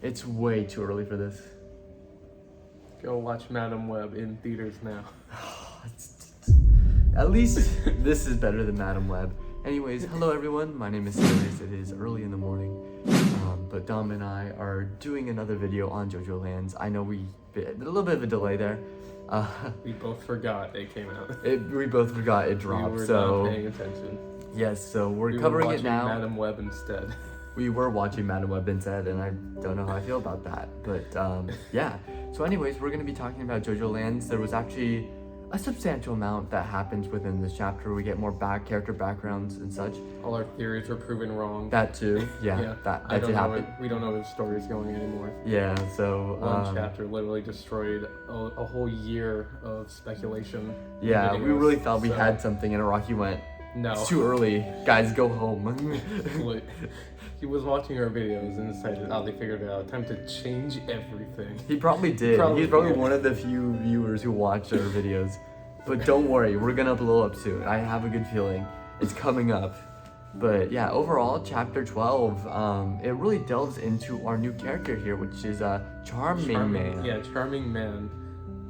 It's way too early for this. Go watch Madam Web in theaters now. At least this is better than Madam Web. Anyways, hello everyone, my name is Seyorias. It is early in the morning, but Dom and I are doing another video on Jojolands. I know we did a little bit of a delay there. We both forgot it came out. We both forgot it dropped, We were so not paying attention. yes, so we're We covering were it now. Madam Web instead. We were watching Madam Web instead, and I don't know how I feel about that, but yeah. So anyways, we're going to be talking about Jojolands. There was actually a substantial amount that happens within this chapter. We get more character backgrounds and such. All our theories were proven wrong. That too, yeah, that did happen. We don't know if the story's going anymore. Yeah, so One chapter literally destroyed a whole year of speculation. yeah, Videos, we really thought we so- had something, and Araki went, No. it's too early, guys, go home. Like, he was watching our videos and decided, oh, they figured it out. Time to change everything. He probably did. He's probably one of the few viewers who watch our videos. But don't worry, we're gonna blow up soon. I have a good feeling it's coming up. But yeah, overall, chapter 12, it really delves into our new character here, which is Charmingman. Yeah, Charmingman.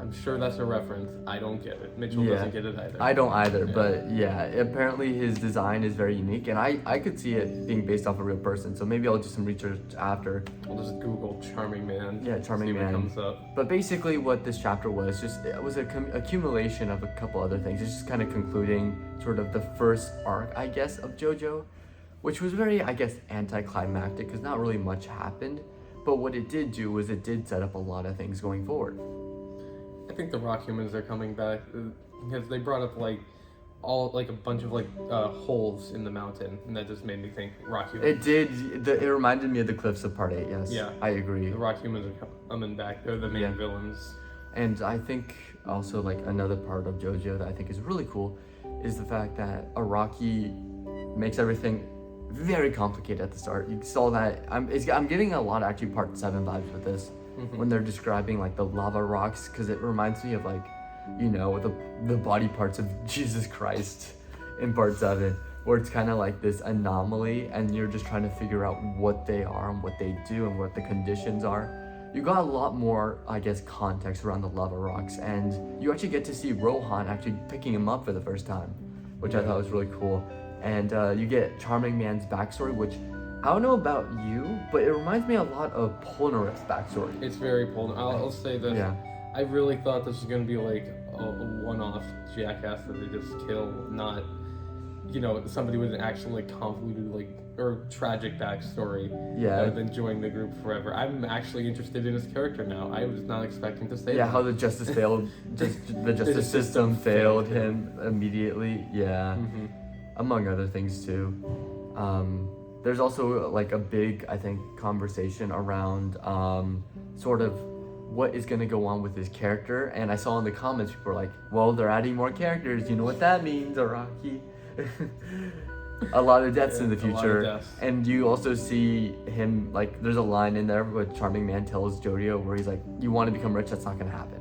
I'm sure that's a reference. I don't get it. Mitchell Yeah. doesn't get it either. I don't either, Yeah. but yeah, apparently his design is very unique, and I could see it being based off a real person, so maybe I'll do some research after. I'll just Google Charmingman. Yeah, See what Charmingman. comes up. But basically what this chapter was, it was a accumulation of a couple other things. It's just kind of concluding sort of the first arc, I guess, of JoJo, which was very, I guess, anticlimactic, because not really much happened. But what it did do was it did set up a lot of things going forward. I think the rock humans are coming back because they brought up a bunch of holes in the mountain, and that just made me think rock humans. It did, it reminded me of the cliffs of part 8, yes. Yeah. I agree. The rock humans are coming back. They're the main Yeah. villains. And I think also like another part of JoJo that I think is really cool is the fact that Araki makes everything very complicated at the start. You saw that, I'm getting a lot of actually part 7 vibes with this. When they're describing like the lava rocks, because it reminds me of like, you know, the body parts of Jesus Christ in part 7, where it's kind of like this anomaly and you're just trying to figure out what they are and what they do and what the conditions are. You got a lot more, I guess, context around the lava rocks, and you actually get to see Rohan actually picking him up for the first time, which I thought was really cool. And you get Charmingman's backstory, which I don't know about you, but it reminds me a lot of Polnareff's backstory. It's very Polnareff. I'll say this. Yeah. I really thought this was going to be like a one-off jackass that they just kill, not, you know, somebody with an actual like convoluted or tragic backstory. Yeah. That have been joining the group forever. I'm actually interested in his character now. I was not expecting to say Yeah, that. how the justice failed, the justice system failed him immediately. Yeah, among other things too. There's also like a big, I think, conversation around sort of what is going to go on with his character. And I saw in the comments people were like, well, they're adding more characters. You know what that means, Araki? A lot of deaths in the a lot of future. deaths. And you also see him, like, there's a line in there where Charmingman tells Jojo where he's like, you want to become rich, that's not going to happen.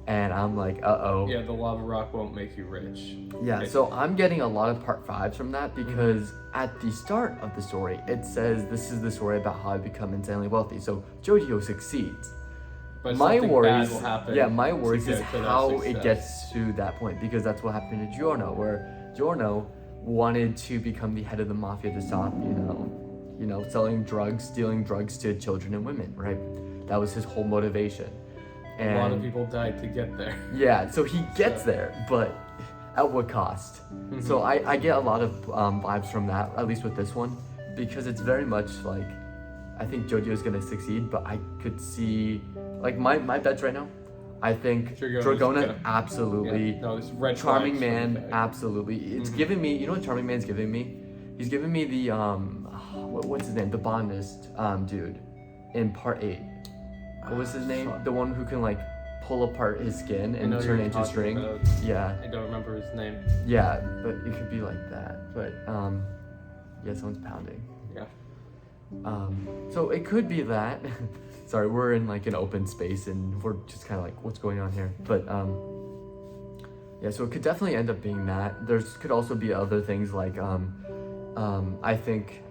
And I'm like, uh-oh. Yeah, the lava rock won't make you rich. Yeah, so I'm getting a lot of part 5s from that because at the start of the story, it says this is the story about how I become insanely wealthy. So Jojo succeeds. But My something worries, bad will happen. yeah, my to worries is get to that how it success. gets to that point, because that's what happened to Giorno, where Giorno wanted to become the head of the mafia to stop, you know, selling drugs, stealing drugs to children and women, right? That was his whole motivation. And A lot of people died to get there. yeah, so he gets there, but at what cost? So I get a lot of vibes from that, at least with this one, because it's very much like, I think Jojo's gonna succeed, but I could see, like my bets right now, I think Dragona absolutely, Yeah. No, it's red Charmingman absolutely. It's giving me, you know what Charmingman's giving me? He's giving me the, what's his name? The Bondist dude in part 8. What was his name? The one who can like pull apart his skin and turn it into string. Yeah. I don't remember his name. Yeah, but it could be like that. But yeah, someone's pounding. Yeah. So it could be that. Sorry, we're in like an open space and we're just kind of like, what's going on here? But yeah, so it could definitely end up being that. Could also be other things like I think,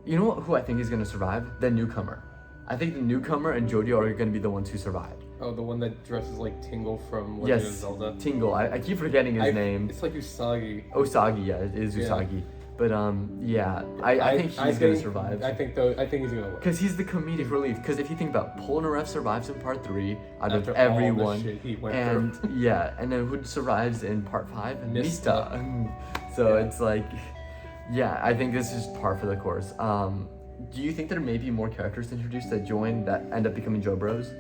you know who I think is gonna survive? The newcomer. I think the newcomer and Jojo are going to be the ones who survive. Oh, the one that dresses like Tingle from Legend of Yes, Zelda. Tingle. I keep forgetting his name. It's like Usagi. Usagi, yeah, it is Usagi. But yeah, I think he's gonna survive. I think he's gonna win. Because he's the comedic relief. Because if you think about it, Polnareff survives in part 3 out After of everyone. all the shit he went And through. yeah, and then who survives in part 5? Mista. So Yeah. it's like, yeah, I think this is par for the course. Do you think there may be more characters introduced that join that end up becoming Joe Bros?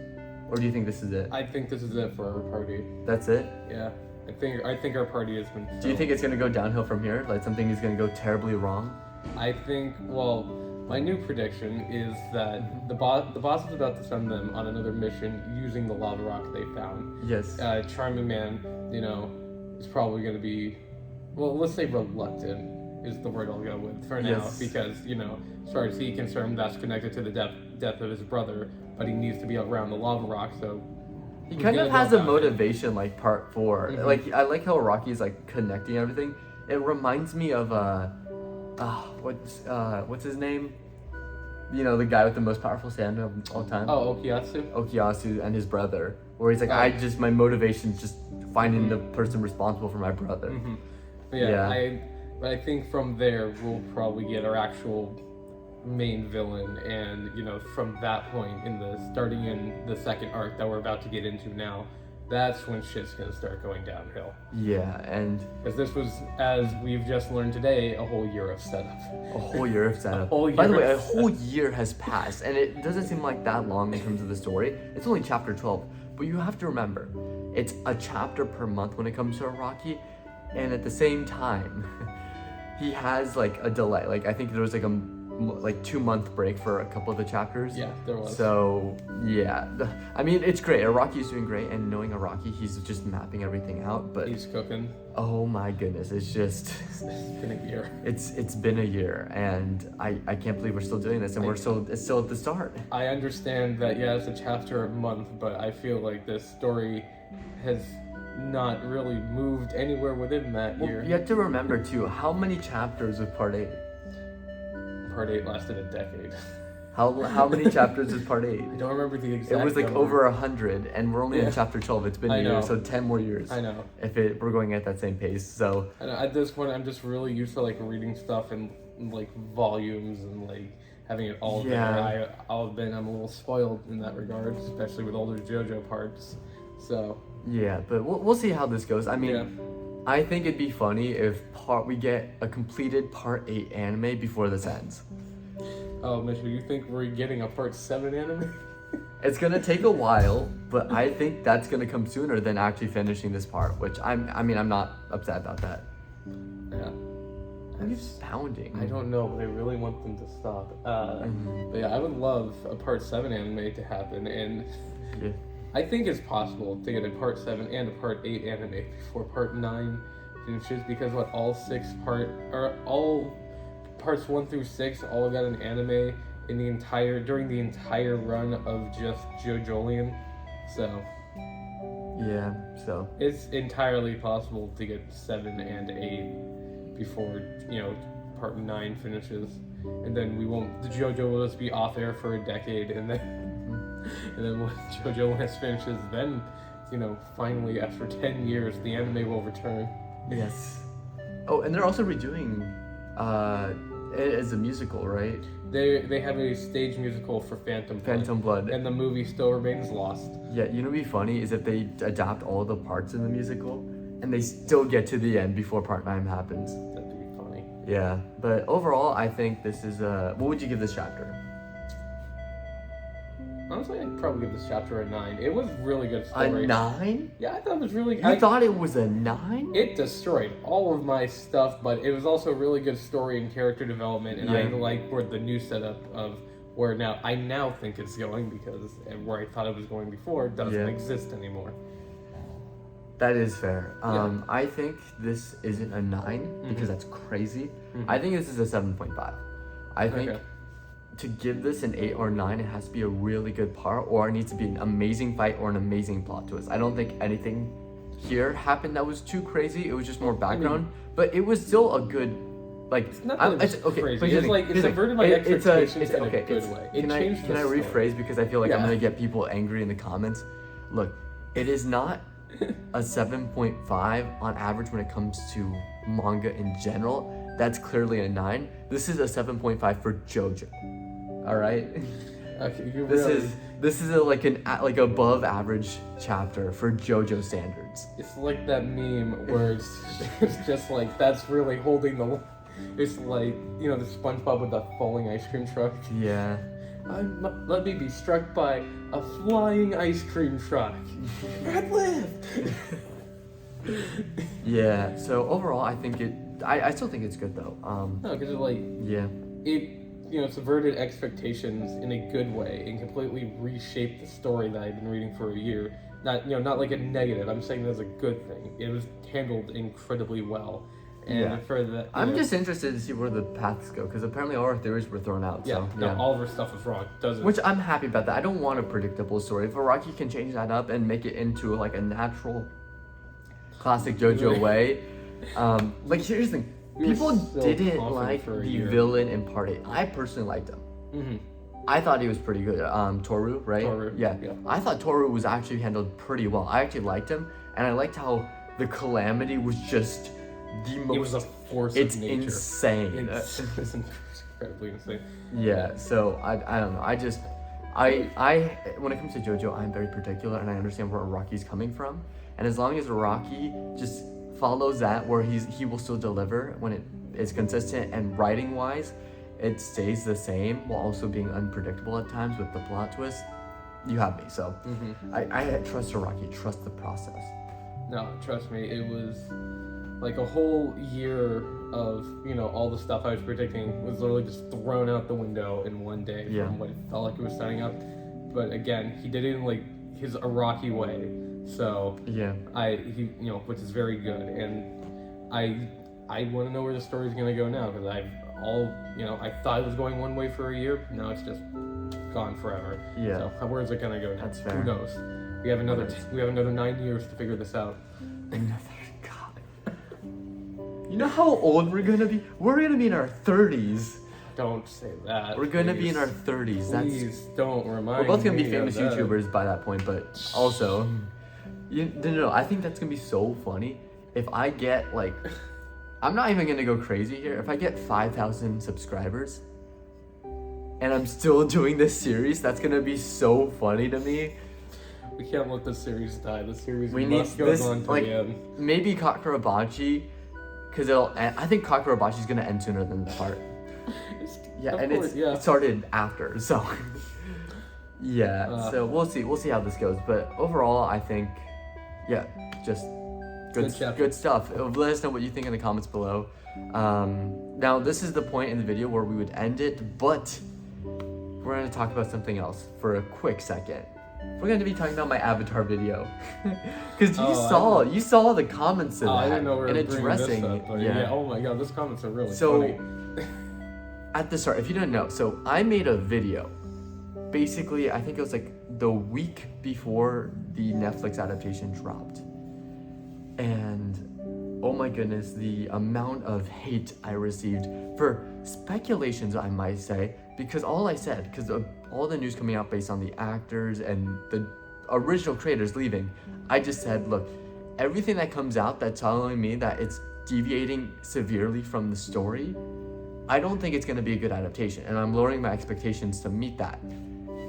Or do you think this is it? I think this is it for our party. That's it? Yeah. I think our party has been. Do you think it's gonna go downhill from here? Like something is gonna go terribly wrong? I think. Well, my new prediction is that the boss is about to send them on another mission using the lava rock they found. Yes. Charmingman, is probably going to be, well, let's say reluctant is the word I'll go with for now, Yes. because as far as he's concerned, that's connected to the death of his brother, but he needs to be around the lava rock, so. He he's kind gonna of go has a about it. motivation like part 4. Mhm. Like I like how Rocky's like connecting everything. It reminds me of what's his name? The guy with the most powerful stand of all time. Oh, Okuyasu? Okuyasu and his brother, where he's like, my motivation's just finding the person responsible for my brother. Mm-hmm. Yeah. But I think from there we'll probably get our actual main villain, and from that point starting in the second arc that we're about to get into now, that's when shit's gonna start going downhill. Yeah, and Because this was, as we've just learned today, a whole year of setup. a whole year of setup. whole By the year way, a of whole year has passed, and it doesn't seem like that long in terms of the story. It's only chapter 12, but you have to remember, it's a chapter per month when it comes to Araki, and at the same time, he has like a delay. Like I think there was like a 2-month break for a couple of the chapters. Yeah, there was. So yeah, I mean it's great. Araki's doing great, and knowing Araki, he's just mapping everything out. But He's cooking. oh my goodness, it's just. It's been a year. It's been a year, and I can't believe we're still doing this, and it's still at the start. I understand that, yeah, it's a chapter a month, but I feel like this story has not really moved anywhere within that year. You have to remember too, how many chapters of part 8? Part 8 lasted a decade. How many chapters is part 8? I don't remember the exact It was like number. over 100, and we're only Yeah. in chapter 12. It's been I a year, know. so 10 more years. I know. If we're going at that same pace, so And at this point, I'm just really used to like reading stuff in like volumes and like having it all Yeah. there. I'm a little spoiled in that regard, especially with older JoJo parts. So yeah. But we'll see how this goes. I mean, yeah. I think it'd be funny if we get a completed part 8 anime before this ends. Oh, Mitchell, you think we're getting a part 7 anime? It's gonna take a while, but I think that's gonna come sooner than actually finishing this part, which I'm not upset about that. Yeah. What are you pounding? I don't know, but I really want them to stop. But yeah, I would love a part 7 anime to happen, and Yeah. I think it's possible to get a part 7 and a part 8 anime before part 9 finishes, because all parts 1 through 6 all got an anime during the entire run of just Jojolands. So Yeah, so it's entirely possible to get 7 and 8 before part 9 finishes, and then the JoJo will just be off air for a decade, and then when Jojolands finishes, then finally after 10 years the anime will return. yes. Oh, and they're also redoing it as a musical, right? They have a stage musical for Phantom Blood. and the movie still remains lost. Yeah, what'd be funny is if they adapt all the parts in the musical and they still get to the end before part 9 happens. That'd be funny. Yeah, but overall, I think this is what would you give this chapter? Honestly, I'd probably give this chapter a 9. It was really good story. A 9? Yeah, I thought it was really You good. thought it was a 9? It destroyed all of my stuff, but it was also really good story and character development, and I Yeah. like where the new setup of where I now think it's going, because where I thought it was going before doesn't Yeah. exist anymore. That is fair. Yeah. I think this isn't a 9 because that's crazy. I think this is a 7.5. I think Okay. to give this an 8 or 9, it has to be a really good part, or it needs to be an amazing fight or an amazing plot twist. I don't think anything here happened that was too crazy. It was just more background, but it was still a good Like, It's not that it's okay. crazy. but here's It's the like thing, it's here's the subverted my thing. expectations in a good way. It Can I changed the story. rephrase, because I feel like I'm Yeah. gonna get people angry in the comments. Look, it is not a 7.5 on average when it comes to manga in general. That's clearly a 9. This is a 7.5 for JoJo. All right. Okay, you This really, is like like above average chapter for JoJo standards. It's like that meme where it's just like that's really holding the. It's like the SpongeBob with the falling ice cream truck. Yeah. Let me be struck by a flying ice cream truck. Red lift. Yeah. So overall, I think I still think it's good though. No, because Yeah. it subverted expectations in a good way and completely reshaped the story that I've been reading for a year. Not like a negative. I'm saying that's a good thing. It was handled incredibly well. And Yeah. for the I'm just interested to see where the paths go, because apparently all our theories were thrown out. yeah, So, no, yeah. all of our stuff was wrong. Doesn't Which I'm happy about that. I don't want a predictable story. If Araki can change that up and make it into like a natural, classic JoJo way, like here's the thing: We were people so didn't confident like for a the year. villain in Part 8. I personally liked him. Mhm. I thought he was pretty good. Toru, right? Toru, Yeah. yeah. I thought Toru was actually handled pretty well. I actually liked him, and I liked how the Calamity was just the most. It was a force It's of nature. insane. It's incredibly insane. Yeah, so I don't know. I when it comes to JoJo, I'm very particular, and I understand where Araki's coming from. And as long as Araki just follows that, where he will still deliver when it is consistent, and writing wise, it stays the same while also being unpredictable at times with the plot twist. You have me. So I trust Araki. Trust the process. No, trust me, it was like a whole year of all the stuff I was predicting was literally just thrown out the window in one day Yeah. from what it felt like it was setting up. But again, he did it in like his Iraqi way, so Yeah. which is very good. And I want to know where the story's gonna go now, because I thought it was going one way for a year. Now it's just gone forever. Yeah. So where's it gonna go now? That's fair. Who knows? We have another 9 years to figure this out. God. You know how old we're gonna be? We're gonna be in our 30s. Don't say that. We're gonna be in please. our 30s. That's Please don't remind We're both gonna be me famous of that. YouTubers by that point, but also, no, I think that's gonna be so funny if I get like, I'm not even gonna go crazy here. If I get 5,000 subscribers, and I'm still doing this series, that's gonna be so funny to me. We can't let this series die. The series We need must go this, on to like, the end. maybe Kakurabachi, because I think Kakurabachi's gonna end sooner than the part. Yeah, Of and course, yeah. it started after, so yeah. So we'll see how this goes. But overall, I think, yeah, just Good chapter. good stuff. Let us know what you think in the comments below. Now this is the point in the video where we would end it, but we're gonna talk about something else for a quick second. We're going to be talking about my Avatar video, because you saw the comments in that I didn't know we were and bringing addressing this up, but yeah. Oh my god, those comments are really So, funny. at the start, if you didn't know, so I made a video. Basically, I think it was like the week before the Netflix adaptation dropped. And oh my goodness, the amount of hate I received for speculations, I might say, because all I said, because of all the news coming out based on the actors and the original creators leaving, I just said, look, everything that comes out that's telling me that it's deviating severely from the story, I don't think it's going to be a good adaptation, and I'm lowering my expectations to meet that.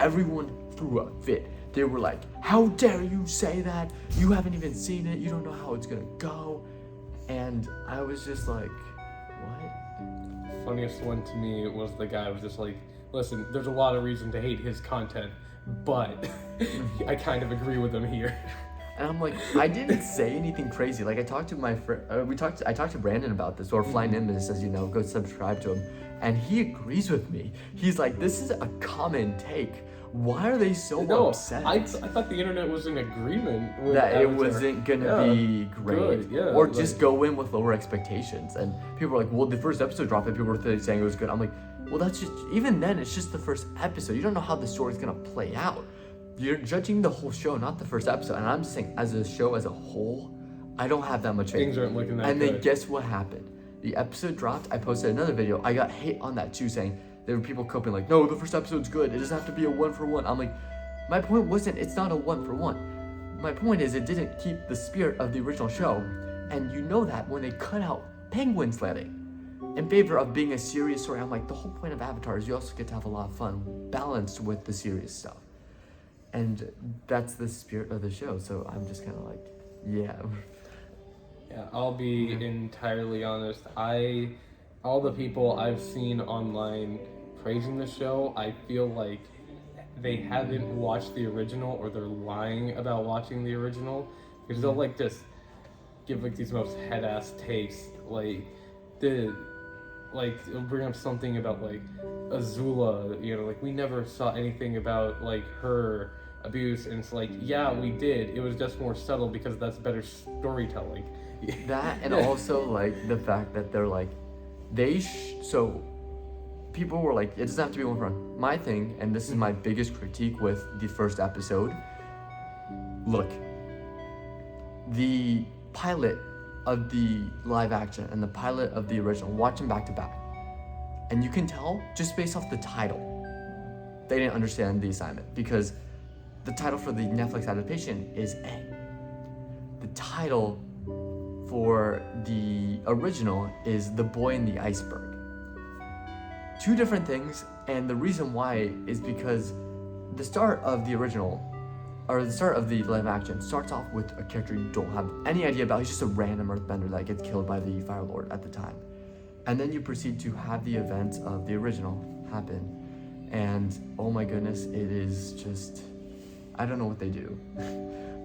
Everyone threw a fit. They were like, how dare you say that? You haven't even seen it. You don't know how it's going to go. And I was just like, what? Funniest one to me was the guy who was just like, listen, there's a lot of reason to hate his content, but I kind of agree with him here. And I'm like, I didn't say anything crazy. Like I talked to my friend, I talked to Brandon about this, or Fly Nimbus says, go subscribe to him. And he agrees with me. He's like, this is a common take. Why are they so upset? I thought the internet was in agreement with that it Avatar. wasn't gonna be great, good, yeah, or like- just go in with lower expectations. And people were like, well, the first episode dropped and people were saying it was good. I'm like, well, that's just, even then, it's just the first episode. You don't know how the story's gonna play out. You're judging the whole show, not the first episode. And I'm just saying, as a show as a whole, I don't have that much faith. Things aren't looking that And good. then guess what happened? the episode dropped, I posted another video. I got hate on that too, saying there were people coping like, no, the first episode's good. It doesn't have to be a 1-for-1. I'm like, my point wasn't, it's not a 1-for-1. My point is it didn't keep the spirit of the original show. And you know that when they cut out penguin sledding in favor of being a serious story. I'm like, the whole point of Avatar is you also get to have a lot of fun balanced with the serious stuff. And that's the spirit of the show. So I'm just kind of like, yeah. Yeah, I'll be entirely honest. All the people I've seen online praising the show, I feel like they haven't watched the original, or they're lying about watching the original, because they'll like just give like these most head-ass takes, like it'll bring up something about like Azula, you know, like we never saw anything about like her abuse, and it's like, yeah, we did. It was just more subtle because that's better storytelling. That, and also like the fact that they're like, so people were like, it doesn't have to be 1-for-1. My thing, and this is my biggest critique with the first episode, look, the pilot of the live action and the pilot of the original, watch them back to back, and you can tell just based off the title, they didn't understand the assignment, because the title for the Netflix adaptation is Aang. The title for the original is The Boy in the Iceberg. Two different things, and the reason why is because the start of the original, or the start of the live action, starts off with a character you don't have any idea about. He's just a random earthbender that gets killed by the Fire Lord at the time. And then you proceed to have the events of the original happen. And oh my goodness, it is just, I don't know what they do.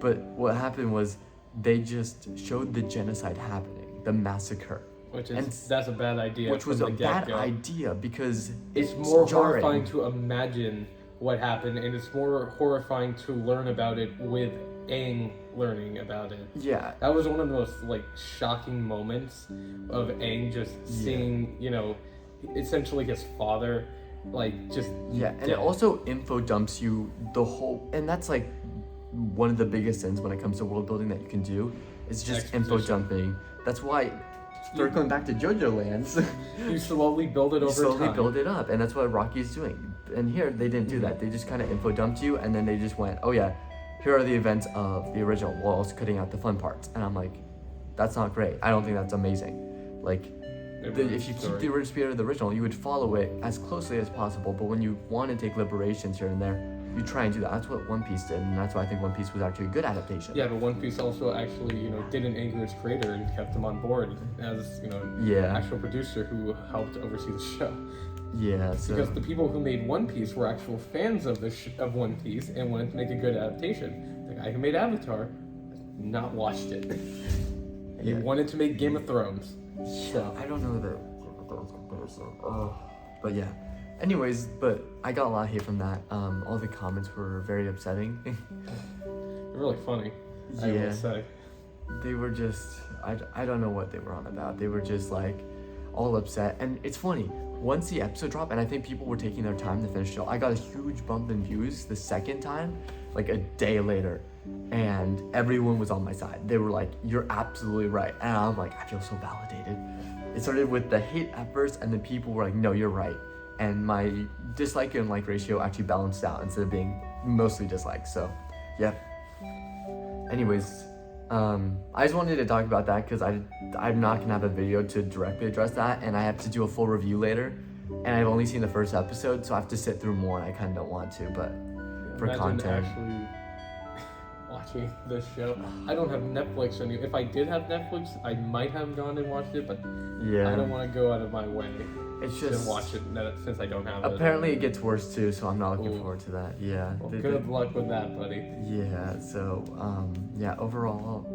But what happened was they just showed the genocide happening, the massacre. That's a bad idea. Which was a bad idea, because it's more jarring. horrifying to imagine what happened, and it's more horrifying to learn about it with Aang learning about it. Yeah. That was one of the most like shocking moments of Aang just seeing, you know, essentially his father like just and it also info dumps you the whole, and that's like one of the biggest sins when it comes to world building that you can do, is just info dumping. That's why, circling back to Jojolands, you slowly build it over time. Build it up, and that's what Rocky is doing. And here they didn't do that. They just kind of info dumped you, and then they just went, oh yeah, here are the events of the original, while also cutting out the fun parts. And I'm like, that's not great. I don't think that's amazing. Like, if you keep the original spirit of the original, you would follow it as closely as possible. But when you want to take liberations here and there, you try and do that. That's what One Piece did, and that's why I think One Piece was actually a good adaptation. Yeah, but One Piece also actually, you know, didn't anger its creator and kept him on board as, you know, actual producer who helped oversee the show. Yeah, so because the people who made One Piece were actual fans of of One Piece and wanted to make a good adaptation. The guy who made Avatar, not watched it. He wanted to make Game of Thrones. So I don't know the Game of Thrones comparison. But yeah. Anyways, but I got a lot of hate from that. All the comments were very upsetting. They're really funny, I will say. They were just, I don't know what they were on about. They were just like all upset. And it's funny, once the episode dropped, and I think people were taking their time to finish the show, I got a huge bump in views the second time, like a day later. And everyone was on my side. They were like, you're absolutely right. And I'm like, I feel so validated. It started with the hate at first, and then people were like, no, you're right. And my dislike and like ratio actually balanced out instead of being mostly dislikes. So, yeah. Anyways, I just wanted to talk about that because I'm not gonna have a video to directly address that, and I have to do a full review later. And I've only seen the first episode, so I have to sit through more, and I kind of don't want to. But for content, actually watching this show, I don't have Netflix anymore. If I did have Netflix, I might have gone and watched it, but I don't want to go out of my way. It's just to watch it since I don't have it. Apparently it gets worse too, so I'm not looking forward to that. Yeah. Well, good luck with that, buddy. Yeah, so overall,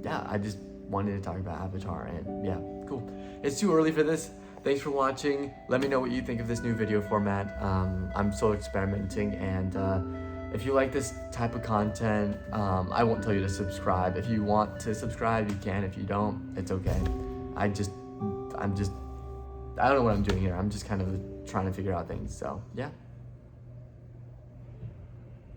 I just wanted to talk about Avatar, and cool. It's too early for this. Thanks for watching. Let me know what you think of this new video format. I'm still experimenting, and if you like this type of content, I won't tell you to subscribe. If you want to subscribe, you can. If you don't, it's okay. I don't know what I'm doing here. I'm just kind of trying to figure out things. So, yeah.